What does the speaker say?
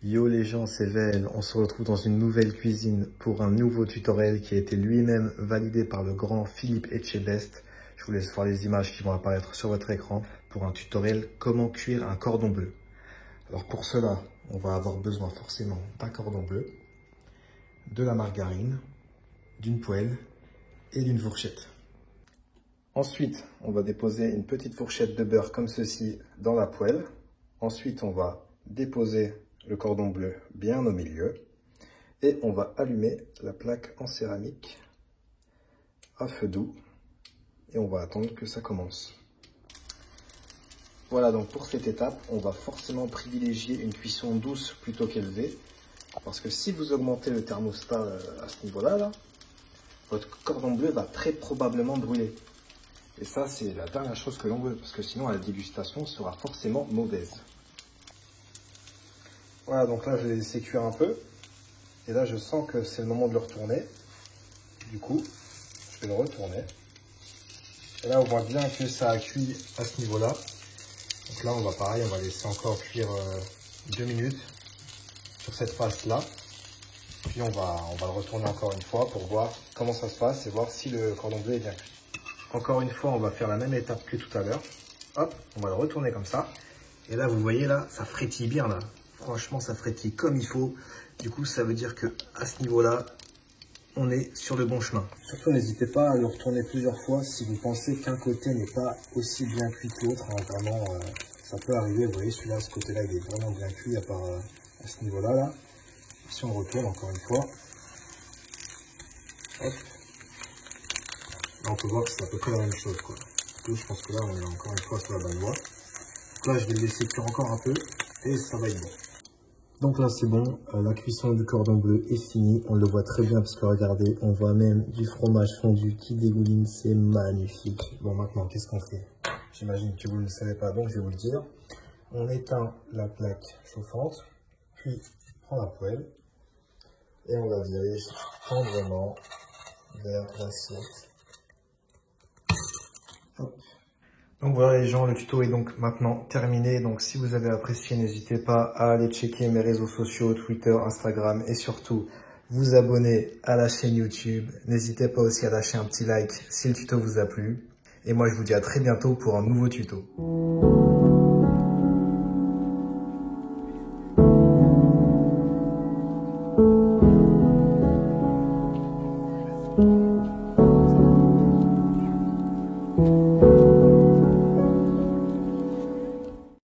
Yo les gens, c'est Vel, on se retrouve dans une nouvelle cuisine pour un nouveau tutoriel qui a été lui-même validé par le grand Philippe Etchebest. Je vous laisse voir les images qui vont apparaître sur votre écran pour un tutoriel comment cuire un cordon bleu. Alors pour cela, on va avoir besoin forcément d'un cordon bleu, de la margarine, d'une poêle et d'une fourchette. Ensuite, on va déposer une petite fourchette de beurre comme ceci dans la poêle. Ensuite, on va déposer le cordon bleu bien au milieu et on va allumer la plaque en céramique à feu doux et on va attendre que ça commence. Voilà, donc pour cette étape, on va forcément privilégier une cuisson douce plutôt qu'élevée parce que si vous augmentez le thermostat à ce niveau-là, votre cordon bleu va très probablement brûler. Et ça, c'est la dernière chose que l'on veut parce que sinon la dégustation sera forcément mauvaise. Voilà, donc là, je l'ai laissé cuire un peu. Et là, je sens que c'est le moment de le retourner. Du coup, je vais le retourner. Et là, on voit bien que ça a cuit à ce niveau-là. Donc là, on va pareil, on va laisser encore cuire 2 minutes sur cette face-là. Puis on va le retourner encore une fois pour voir comment ça se passe et voir si le cordon bleu est bien cuit. Encore une fois, on va faire la même étape que tout à l'heure. Hop, on va le retourner comme ça. Et là, vous voyez, là, ça frétille bien, là. Franchement, ça frétille comme il faut. Du coup, ça veut dire que à ce niveau-là, on est sur le bon chemin. Surtout, n'hésitez pas à le retourner plusieurs fois si vous pensez qu'un côté n'est pas aussi bien cuit que l'autre. Hein, vraiment, ça peut arriver. Vous voyez, celui-là, ce côté-là, il est vraiment bien cuit à part à ce niveau-là. Là. Si on retourne encore une fois, hop. Là, on peut voir que c'est à peu près la même chose, quoi. Du coup, je pense que là, on est encore une fois sur la bonne voie. Là, je vais le laisser cuire encore un peu et ça va être bon. Donc là, c'est bon. La cuisson du cordon bleu est finie. On le voit très bien parce que regardez, on voit même du fromage fondu qui dégouline. C'est magnifique. Bon, maintenant, qu'est-ce qu'on fait? J'imagine que vous ne le savez pas, donc je vais vous le dire. On éteint la plaque chauffante, puis on prend la poêle et on la dirige tendrement vers l'assiette. Hop. Donc voilà les gens, le tuto est donc maintenant terminé. Donc si vous avez apprécié, n'hésitez pas à aller checker mes réseaux sociaux, Twitter, Instagram et surtout vous abonner à la chaîne YouTube. N'hésitez pas aussi à lâcher un petit like si le tuto vous a plu. Et moi je vous dis à très bientôt pour un nouveau tuto.